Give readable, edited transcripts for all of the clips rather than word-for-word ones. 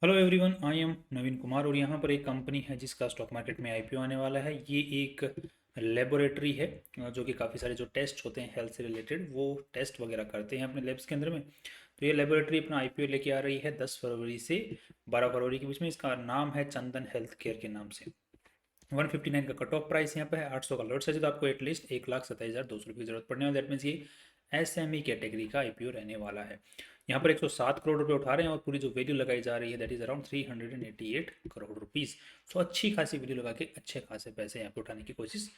Hello everyone, I am नवीन कुमार और यहाँ पर एक कंपनी है जिसका स्टॉक मार्केट में आईपीओ आने वाला है। ये एक लेबोरेटरी है जो कि काफ़ी सारे जो टेस्ट होते हैं हेल्थ से रिलेटेड वो टेस्ट वगैरह करते हैं अपने लैब्स के अंदर में। तो ये लेबोरेटरी अपना आईपीओ लेके आ रही है 10 फरवरी से 12 फरवरी के बीच में। इसका नाम है चंदन हेल्थ केयर के नाम से। 159 का कट ऑफ प्राइस यहाँ पे है। 800 का लॉट साइज है, तो आपको एटलीस्ट 1,27,200 रुपये की जरूरत पड़ने वाली। दैट मीन्स ये एसएमई कैटेगरी का आईपीओ रहने वाला है। यहाँ पर 107 करोड़ रुपए उठा रहे हैं और पूरी जो वैल्यू लगाई जा रही है that is around 388 crore rupees. So अच्छी खासी वैल्यू लगा के अच्छे खासे पैसे यहाँ पे उठाने की कोशिश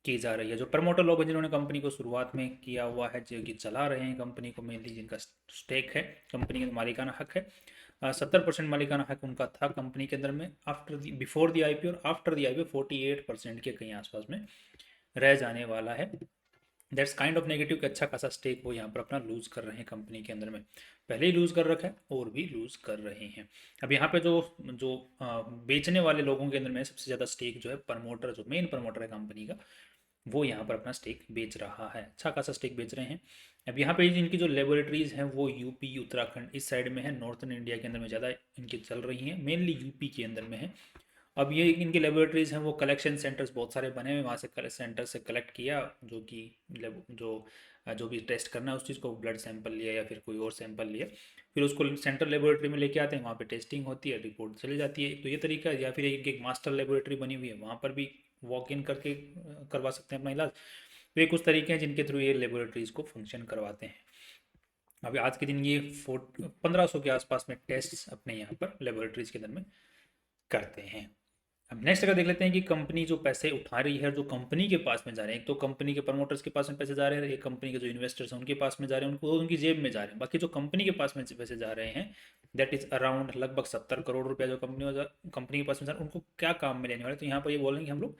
की जा रही है। जो प्रमोटर लोग हैं जिन्होंने कंपनी को शुरुआत में किया हुआ है, जो कि चला रहे हैं कंपनी को, मेनली जिनका स्टेक है, कंपनी का मालिकाना हक है, 70% मालिकाना हक उनका था कंपनी के अंदर में। आफ्टर बिफोर दी आईपीओ और आफ्टर दी आईपीओ 48% के कहीं आसपास में रह जाने वाला है। दैट्स काइंड ऑफ नेगेटिव कि अच्छा खासा स्टेक वो यहाँ पर अपना लूज कर रहे हैं कंपनी के अंदर में। पहले ही लूज कर रखा है और भी लूज कर रहे हैं। अब यहाँ पे जो जो बेचने वाले लोगों के अंदर में सबसे ज़्यादा स्टेक जो है प्रमोटर, जो मेन प्रमोटर है कंपनी का, वो यहाँ पर अपना स्टेक बेच रहा है। अच्छा खासा स्टेक बेच रहे हैं। अब यहाँ पे इनकी जो लेबोरेटरीज़ हैं वो यूपी उत्तराखंड इस साइड में है। नॉर्थन इंडिया के अंदर में ज़्यादा इनकी चल रही हैं, मेनली यूपी के अंदर में है। अब ये इनकी लेबोरेटरीज़ हैं वो कलेक्शन सेंटर्स बहुत सारे बने हुए, वहाँ से सेंटर से कलेक्ट किया, जो कि जो भी टेस्ट करना है उस चीज़ को, ब्लड सैंपल लिया या फिर कोई और सैंपल लिया, फिर उसको सेंट्रल लेबोरेटरी में लेके आते हैं, वहाँ पे टेस्टिंग होती है, रिपोर्ट चली जाती है। तो ये तरीका है। या फिर एक मास्टर लेबोरेटरी बनी हुई है, वहाँ पर भी वॉक इन करके करवा सकते हैं अपना इलाज। तो ये कुछ तरीके हैं जिनके थ्रू ये लेबोरेटरीज़ को फंक्शन करवाते हैं। अभी आज के दिन ये 1500 के आसपास में टेस्ट अपने यहाँ पर लेबोरेटरीज़ के अंदर में करते हैं। अब नेक्स्ट अगर देख लेते हैं कि कंपनी जो पैसे उठा रही है, जो कंपनी के पास में जा रहे हैं, एक तो कंपनी के प्रमोटर्स के पास में पैसे जा रहे हैं, एक कंपनी के जो इन्वेस्टर्स हैं उनके पास में जा रहे हैं, उनको उनकी जेब में जा रहे हैं। बाकी जो कंपनी के पास में पैसे जा रहे हैं दैट इज अराउंड लगभग 70 करोड़ रुपया जो कंपनी के पास में जा रहा है, उनको क्या काम में लेने वाले। तो यहाँ पर ये बोलेंगे हम लोग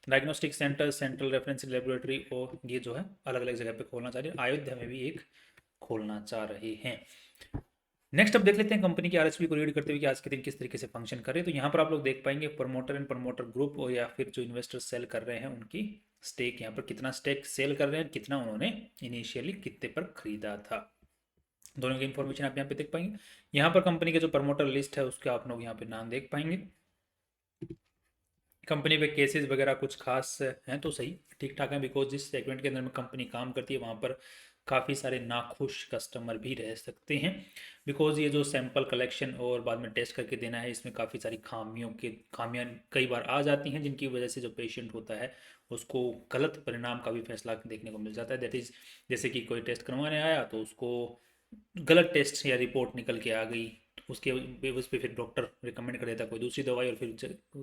diagnostic centre, central reference laboratory और ये जो है अलग अलग जगह पे खोलना चाह रहे हैं। अयोध्या में भी एक खोलना चाह रहे हैं। नेक्स्ट अब देख लेते हैं कंपनी की आरएसपी को रीड करते हुए कि आज के दिन किस तरीके से फंक्शन करे। तो यहाँ पर आप लोग देख पाएंगे प्रमोटर एंड प्रमोटर ग्रुप और या फिर जो इन्वेस्टर्स सेल कर रहे हैं उनकी स्टेक, यहाँ पर कितना स्टेक सेल कर रहे हैं, कितना उन्होंने इनिशियली कितने पर खरीदा था, दोनों की इन्फॉर्मेशन आप यहाँ पे देख पाएंगे। यहाँ पर कंपनी के जो प्रमोटर लिस्ट है उसके आप लोग यहाँ पे नाम देख पाएंगे। कंपनी पे केसेस वगैरह कुछ खास हैं तो सही, ठीक ठाक है, बिकॉज जिस सेगमेंट के अंदर में कंपनी काम करती है वहाँ पर काफ़ी सारे नाखुश कस्टमर भी रह सकते हैं। बिकॉज ये जो सैंपल कलेक्शन और बाद में टेस्ट करके देना है, इसमें काफ़ी सारी खामियां कई बार आ जाती हैं, जिनकी वजह से जो पेशेंट होता है उसको गलत परिणाम का भी फैसला देखने को मिल जाता है। दैट इज़ जैसे कि कोई टेस्ट करवाने आया तो उसको गलत टेस्ट या रिपोर्ट निकल के आ गई, तो उसके उस पर फिर डॉक्टर रिकमेंड कर देता है कोई दूसरी दवाई, और फिर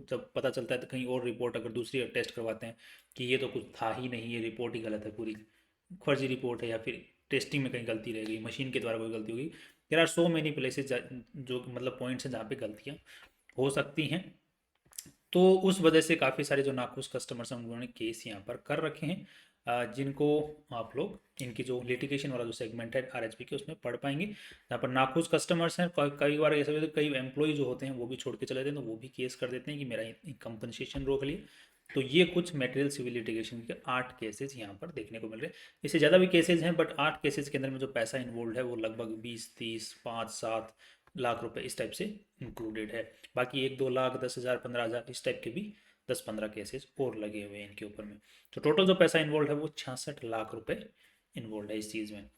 जब पता चलता है तो कहीं और रिपोर्ट अगर दूसरी टेस्ट करवाते हैं कि ये तो कुछ था ही नहीं, ये रिपोर्ट ही गलत है, पूरी फर्जी रिपोर्ट है, या फिर टेस्टिंग में कहीं गलती रह गई, मशीन के द्वारा कोई गलती होगी। There are so many places जो मतलब पॉइंट्स हैं जहाँ पे गलतियाँ हो सकती हैं। तो उस वजह से काफ़ी सारे जो नाखुश कस्टमर्स हैं उन्होंने केस यहाँ पर कर रखे हैं, जिनको आप लोग इनकी जो लिटिगेशन वाला जो सेगमेंट है आरएचपी के उसमें पढ़ पाएंगे। यहाँ पर नाखुश कस्टमर्स हैं, कई बार ऐसा होता है, कई एम्प्लॉय जो होते हैं वो भी छोड़ के चले जाते हैं, तो वो भी केस कर देते हैं कि मेरा कंपनसेशन रोक लिए। तो ये कुछ मटेरियल सिविल लिटिगेशन के 8 केसेस यहाँ पर देखने को मिल रहे हैं। इससे ज़्यादा भी केसेस हैं, बट 8 केसेस के अंदर में जो पैसा इन्वॉल्व है वो लगभग 20, 30, 5, 7 लाख रुपए इस टाइप से इंक्लूडेड है। बाकी 1, 2 लाख, 10,000, 15,000 इस टाइप के भी 10-15 केसेस और लगे हुए हैं इनके ऊपर में। तो टोटल जो पैसा इन्वॉल्व है वो 66 लाख रुपए इन्वॉल्व है इस चीज़ में।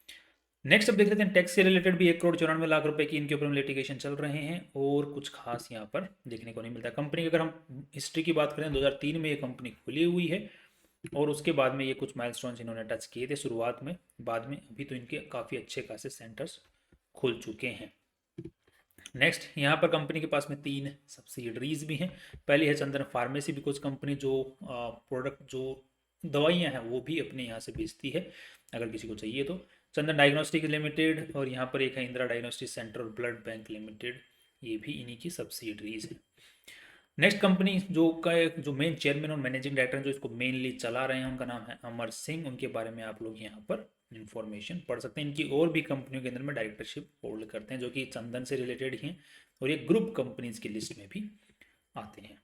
नेक्स्ट अब देख लेते हैं टैक्स से रिलेटेड भी 1,94 लाख रुपए की इनके ऊपर में लिटिगेशन चल रहे हैं, और कुछ खास यहाँ पर देखने को नहीं मिलता। कंपनी की अगर हम हिस्ट्री की बात करें, 2003 में ये कंपनी खुली हुई है और उसके बाद में ये कुछ माइलस्टोन्स इन्होंने टच किए थे शुरुआत में, बाद में अभी तो इनके काफ़ी अच्छे खासे सेंटर्स खुल चुके हैं। नेक्स्ट यहाँ पर कंपनी के पास में 3 सब्सिडरीज भी हैं। पहली है चंदन फार्मेसी, बिकॉज कंपनी जो प्रोडक्ट जो दवाइयाँ हैं वो भी अपने यहाँ से बेचती है अगर किसी को चाहिए तो। चंदन डायग्नोस्टिक लिमिटेड, और यहाँ पर एक है इंदिरा डायग्नोस्टिक सेंटर और ब्लड बैंक लिमिटेड, ये भी इन्हीं की सब्सिडरीज है। नेक्स्ट कंपनी जो मेन चेयरमैन और मैनेजिंग डायरेक्टर हैं जो इसको मेनली चला रहे हैं, उनका नाम है अमर सिंह। उनके बारे में आप लोग यहाँ पर इंफॉर्मेशन पढ़ सकते हैं। इनकी और भी कंपनियों के अंदर में डायरेक्टरशिप होल्ड करते हैं जो कि चंदन से रिलेटेड ही हैं, और ये ग्रुप कंपनीज की लिस्ट में भी आते हैं।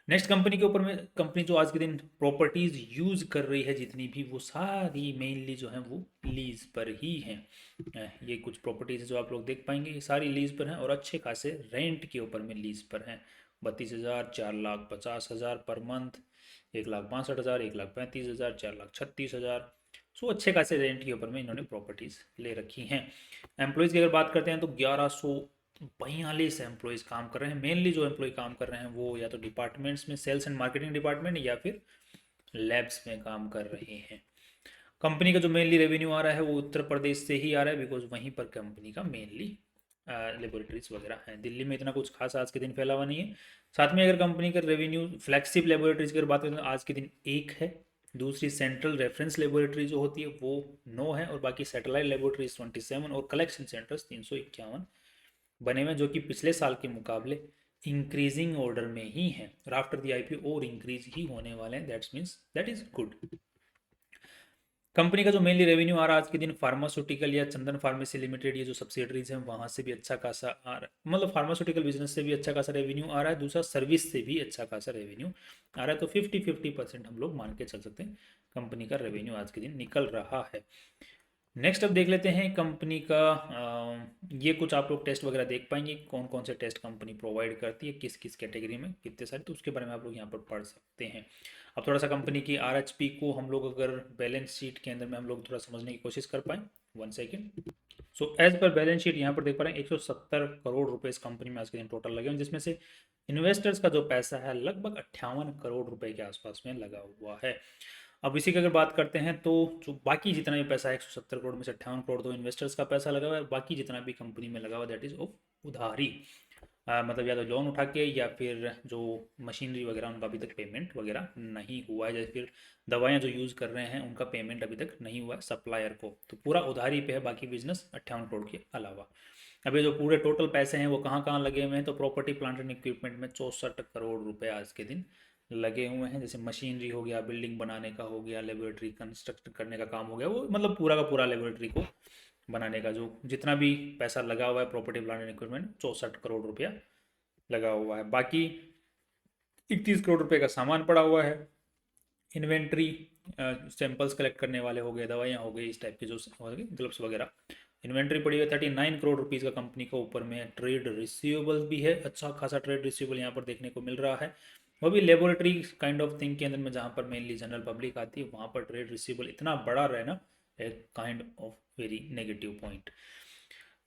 नेक्स्ट कंपनी के ऊपर में, कंपनी जो आज के दिन प्रॉपर्टीज यूज कर रही है जितनी भी, वो सारी मेनली जो है वो लीज पर ही हैं। ये कुछ प्रॉपर्टीज है जो आप लोग देख पाएंगे, ये सारी लीज पर हैं और अच्छे खासे रेंट के ऊपर में लीज पर हैं। 32,000, 4,50,000 पर मंथ, 1,62,000, 1,35,000, 4,36,000। सो अच्छे खासे रेंट के ऊपर में इन्होंने प्रॉपर्टीज ले रखी हैं। एम्प्लॉयज़ की अगर बात करते हैं तो 1142 एम्प्लॉयज़ काम कर रहे हैं। मेनली जो एम्प्लॉय काम कर रहे हैं वो या तो डिपार्टमेंट्स में, सेल्स एंड मार्केटिंग डिपार्टमेंट, या फिर लैब्स में काम कर रहे हैं। कंपनी का जो मेनली रेवेन्यू आ रहा है वो उत्तर प्रदेश से ही आ रहा है, बिकॉज वहीं पर कंपनी का मेनली लेबोरेटरीज वगैरह हैं। दिल्ली में इतना कुछ खास आज के दिन फैला हुआ नहीं है। साथ में अगर कंपनी का रेवेन्यू फ्लैगशिप लेबोरेटरीज की अगर बात करें तो आज के दिन एक है। दूसरी सेंट्रल रेफरेंस लेबोरेटरी जो होती है वो 9 है, और बाकी सैटेलाइट लेबोरेटरीज 27 और कलेक्शन सेंटर्स 351 बने हुए, जो कि पिछले साल के मुकाबले इंक्रीजिंग ऑर्डर में ही हैं। और आफ्टर दी आईपीओ और इंक्रीज ही होने वाले हैं। That's means that is good. Company का जो मेनली रेवेन्यू आ रहा है आज के दिन, फार्मास्यूटिकल या चंदन फार्मेसी लिमिटेड, ये जो सब्सिडरीज हैं वहाँ से भी अच्छा खासा आ रहा है, मतलब फार्मास्यूटिकल बिजनेस से भी अच्छा खासा रेवेन्यू आ रहा है। दूसरा सर्विस से भी अच्छा खासा रेवेन्यू आ रहा है। तो 50-50% हम लोग मान के चल सकते हैं कंपनी का रेवेन्यू आज के दिन निकल रहा है। नेक्स्ट अब देख लेते हैं कंपनी का, ये कुछ आप लोग टेस्ट वगैरह देख पाएंगे, कौन कौन से टेस्ट कंपनी प्रोवाइड करती है, किस किस कैटेगरी में कितने सारे, तो उसके बारे में आप लोग यहाँ पर पढ़ सकते हैं। अब थोड़ा सा कंपनी की आरएचपी को हम लोग अगर बैलेंस शीट के अंदर में हम लोग थोड़ा समझने की कोशिश कर पाएँ। 1 second. So as per balance sheet यहाँ पर देख पा रहे हैं 170 करोड़ रुपए इस कंपनी में आज के दिन टोटल लगे हैं, जिसमें से इन्वेस्टर्स का जो पैसा है लगभग 58 करोड़ रुपए के आसपास में लगा हुआ है। अब इसी की अगर बात करते हैं तो जो बाकी जितना भी पैसा है 170 करोड़ में से 58 करोड़ तो इन्वेस्टर्स का पैसा लगा हुआ है, बाकी जितना भी कंपनी में लगा हुआ दैट इज ऑफ उधारी। मतलब या तो लोन उठा के या फिर जो मशीनरी वगैरह उनका अभी तक पेमेंट वगैरह नहीं हुआ है, जैसे फिर दवाइयाँ जो यूज़ कर रहे हैं उनका पेमेंट अभी तक नहीं हुआ है सप्लायर को, तो पूरा उधारी पे है बाकी बिजनेस 58 करोड़ के अलावा। अभी जो पूरे टोटल पैसे हैं वो कहाँ कहाँ लगे हुए हैं, तो प्रॉपर्टी प्लांट एंड इक्विपमेंट में 64 करोड़ रुपए आज के दिन लगे हुए हैं। जैसे मशीनरी हो गया, बिल्डिंग बनाने का हो गया, लेबोरेटरी कंस्ट्रक्ट करने का काम हो गया, वो मतलब पूरा का पूरा लेबोरेटरी को बनाने का जो जितना भी पैसा लगा हुआ है property plant and equipment 64 crore रुपया लगा हुआ है। बाकी 31 करोड़ रुपए का सामान पड़ा हुआ है। इन्वेंट्री, सैंपल्स कलेक्ट करने वाले हो गए, दवाइयाँ हो गई, इस टाइप के जो हो गए ग्लव्स वगैरह, इन्वेंट्री पड़ी हुई है। 39 करोड़ रुपीज़ का कंपनी का ऊपर में ट्रेड रिसीवेबल्स भी है, अच्छा खासा ट्रेड रिसीवेबल यहाँ पर देखने को मिल रहा है। वो भी लेबोरेटरी काइंड ऑफ थिंग के अंदर में जहाँ पर मेनली जनरल पब्लिक आती है वहाँ पर ट्रेड रिसीवेबल इतना बड़ा रहना एक kind of very negative point.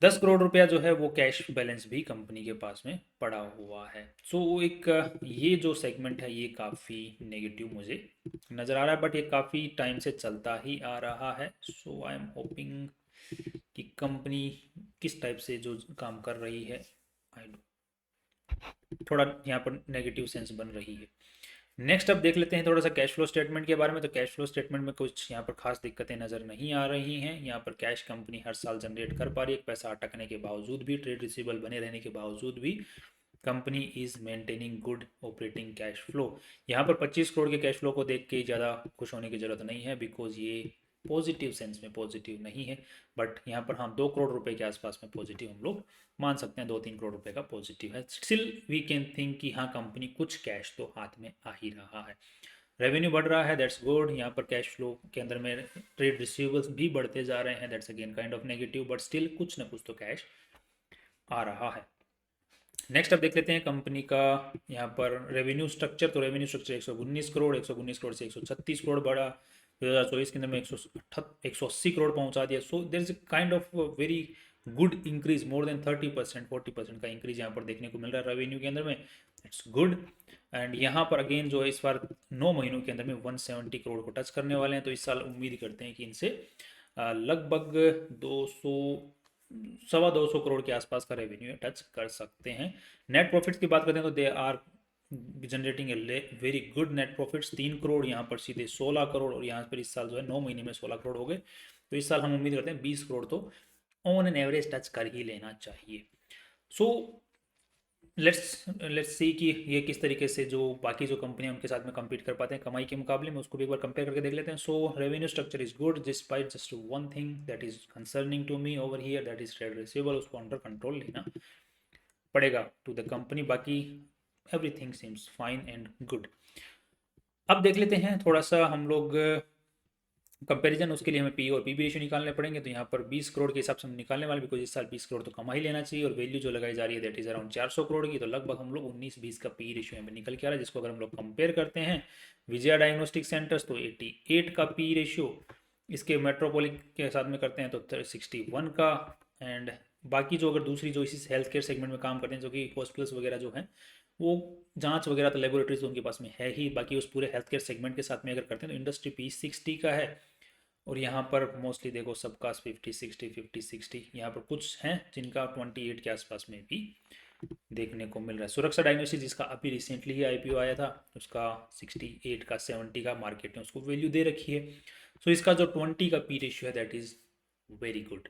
10 crore रुपया जो है वो कैश बैलेंस भी कंपनी के पास में पड़ा हुआ है। सो एक ये जो सेगमेंट है ये काफ़ी नेगेटिव मुझे नज़र आ रहा है, बट ये काफ़ी टाइम से चलता ही आ रहा है। सो आई एम होपिंग कि कंपनी किस टाइप से जो काम कर रही है, आई थोड़ा यहाँ पर नेगेटिव सेंस बन रही है। नेक्स्ट अब देख लेते हैं थोड़ा सा कैश फ्लो स्टेटमेंट के बारे में। तो कैश फ्लो स्टेटमेंट में कुछ यहाँ पर खास दिक्कतें नज़र नहीं आ रही हैं। यहाँ पर कैश कंपनी हर साल जनरेट कर पा रही है, पैसा अटकने के बावजूद भी, ट्रेड रिसीवेबल बने रहने के बावजूद भी company is maintaining good operating cash flow. यहाँ पर 25 करोड़ के कैश फ्लो को देख के ज़्यादा खुश होने की ज़रूरत नहीं है, बिकॉज ये पॉजिटिव सेंस में पॉजिटिव नहीं है। बट यहाँ पर हम 2 करोड़ रुपए के आसपास में पॉजिटिव हम लोग मान सकते हैं, 2-3 करोड़ रुपए का पॉजिटिव है। स्टिल वी कैन थिंक कि हाँ कंपनी कुछ कैश तो हाथ में आ ही रहा है। रेवेन्यू बढ़ रहा है, दैट्स गुड। यहाँ पर कैश फ्लो के अंदर में ट्रेड रिसीवेबल्स भी बढ़ते जा रहे हैं, that's again kind of negative, but still कुछ ना कुछ तो कैश आ रहा है। नेक्स्ट अब देख लेते हैं कंपनी का यहाँ पर रेवेन्यू स्ट्रक्चर। तो रेवेन्यू स्ट्रक्चर 119 करोड़, 119 करोड़ से 136 करोड़ बढ़ा, 2024 के अंदर में 180 करोड़ पहुंचा दिया। So there is kind of very good increase, more than 30%, 40% का इंक्रीज यहाँ पर देखने को मिल रहा है रेवेन्यू के अंदर में। It's good. एंड यहाँ पर अगेन जो है इस बार 9 महीनों के अंदर में 170 करोड़ को टच करने वाले हैं। तो इस साल उम्मीद करते हैं कि इनसे लगभग 200 250 करोड़ के आसपास का रेवेन्यू टच कर सकते हैं। नेट प्रॉफिट्स की बात करते हैं तो they are generating a very good net profits, 3 crore, यहाँ पर सीधे 16 करोड़, और यहाँ पर इस साल जो है 9 महीने में 16 करोड़ हो गए। तो इस साल हम उम्मीद करते हैं 20 करोड़ तो ऑन एन एवरेज टच कर ही लेना चाहिए। सो लेट्स सी कि ये किस तरीके से जो बाकी जो कंपनियां उनके साथ में compete कर पाते हैं कमाई के मुकाबले में, उसको भी एक बार कंपेयर करके देख लेते हैं। So revenue structure is good despite just one thing that is concerning to me over here, that is trade receivable. उसको अंडर कंट्रोल लेना पड़ेगा टू द कंपनी। बाकी everything seems fine and good. अब देख लेते हैं थोड़ा सा हम लोग कंपैरिजन। उसके लिए हमें पी और पीबी रेशियो निकालने पड़ेंगे। तो यहाँ पर 20 करोड़ के हिसाब से हम निकालने वाले, बिकॉज इस साल 20 करोड़ तो कमा ही लेना चाहिए, और वैल्यू जो लगाई जा रही है दैट इज अराउंड 400 करोड़ की। तो लगभग हम लोग 19-20 का पी रेशियो यहाँ पे निकल के आ रहा है, जिसको अगर हम लोग कंपेयर करते हैं विजया डायग्नोस्टिक सेंटर्स तो 88 का पी रेशियो, इसके मेट्रोपोलिक के साथ में करते हैं तो 61 का। एंड बाकी जो अगर दूसरी जो इसी हेल्थ केयर सेगमेंट में काम करते हैं, जो कि हॉस्पिटल्स वगैरह जो हैं वो जांच वगैरह तो लेबोरेटरीज उनके पास में है ही, बाकी उस पूरे हेल्थ केयर सेगमेंट के साथ में अगर करते हैं तो इंडस्ट्री पी 60 का है। और यहाँ पर मोस्टली देखो सबका 50-60 यहाँ पर कुछ हैं जिनका 28 के आसपास में भी देखने को मिल रहा है। सुरक्षा डायग्नोस्टिक जिसका अभी रिसेंटली ही आईपीओ आया था, उसका 68 का 70 का मार्केट ने उसको वैल्यू दे रखी है। सो इसका जो 20 का पी रेशियो है दैट इज़ वेरी गुड।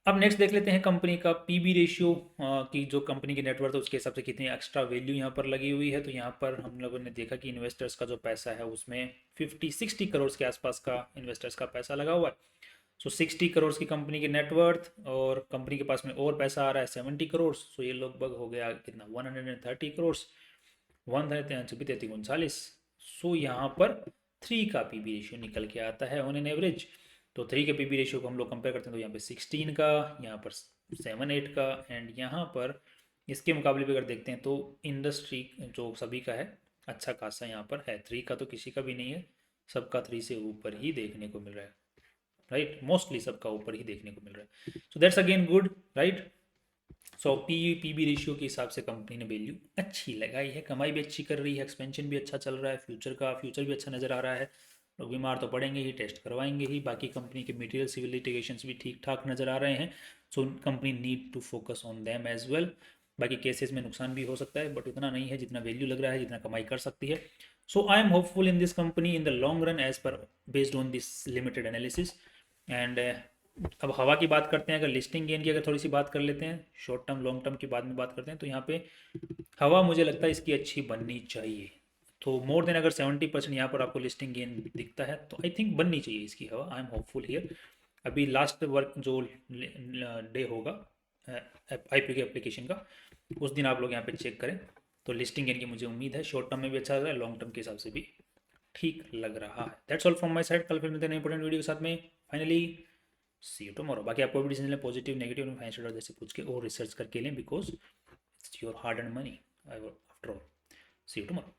अब नेक्स्ट देख लेते हैं कंपनी का पीबी रेशियो की, जो कंपनी की नेटवर्थ है उसके हिसाब से कितनी एक्स्ट्रा वैल्यू यहाँ पर लगी हुई है। तो यहाँ पर हम लोगों ने देखा कि इन्वेस्टर्स का जो पैसा है उसमें 50-60 करोड़ के आसपास का इन्वेस्टर्स का पैसा लगा हुआ है। सो 60 करोड़ की कंपनी की नेटवर्थ, और कंपनी के पास में और पैसा आ रहा है 70 करोड़। सो ये लगभग हो गया कितना 130 करोड़, 139 सो यहाँ पर 3 का पीबी रेशियो निकल के आता है ऑन एन एवरेज। तो 3 के पीबी रेशियो को हम लोग कंपेयर करते हैं तो यहाँ पे 16 का, यहाँ पर 7-8 का, एंड यहाँ पर इसके मुकाबले भी अगर देखते हैं तो इंडस्ट्री जो सभी का है अच्छा खासा यहाँ पर है। 3 का तो किसी का भी नहीं है, सबका 3 से ऊपर ही देखने को मिल रहा है, राइट। मोस्टली सबका ऊपर ही देखने को मिल रहा है। So that's again good, right. So PB ratio के हिसाब से कंपनी ने वैल्यू अच्छी लगाई है, कमाई भी अच्छी कर रही है, एक्सपेंशन भी अच्छा चल रहा है, फ्यूचर भी अच्छा नज़र आ रहा है। लोग बीमार तो पड़ेंगे ही, टेस्ट करवाएंगे ही। बाकी कंपनी के मटेरियल सिविल लिटिगेशंस भी ठीक ठाक नज़र आ रहे हैं। So company need to focus on them as well. बाकी केसेस में नुकसान भी हो सकता है बट उतना नहीं है जितना वैल्यू लग रहा है, जितना कमाई कर सकती है। So I am hopeful in this company in the long run as per based on this limited analysis. And अब हवा की बात करते हैं, अगर लिस्टिंग गेन की अगर थोड़ी सी बात कर लेते हैं, शॉर्ट टर्म लॉन्ग टर्म की बाद में बात करते हैं, तो यहाँ पे हवा मुझे लगता है इसकी अच्छी बननी चाहिए। तो मोर देन अगर 70% यहाँ पर आपको लिस्टिंग गेन दिखता है तो आई थिंक बननी चाहिए इसकी हवा। आई एम होपफुल हियर। अभी लास्ट वर्क जो डे होगा आईपीओ के एप्लीकेशन का, उस दिन आप लोग यहाँ पे चेक करें तो लिस्टिंग गेन की मुझे उम्मीद है। शॉर्ट टर्म में भी अच्छा लग रहा है, लॉन्ग टर्म के हिसाब से भी ठीक लग रहा है। That's all from my side. कल फिर मिलते हैं इंपॉर्टेंट वीडियो के साथ में। Finally see you tomorrow. बाकी आपको भी डिसीजन लें पॉजिटिव नेगेटिव में फाइनेंशियल जैसे पूछ के और रिसर्च करके लें, because it's your hard and money after all. See you tomorrow.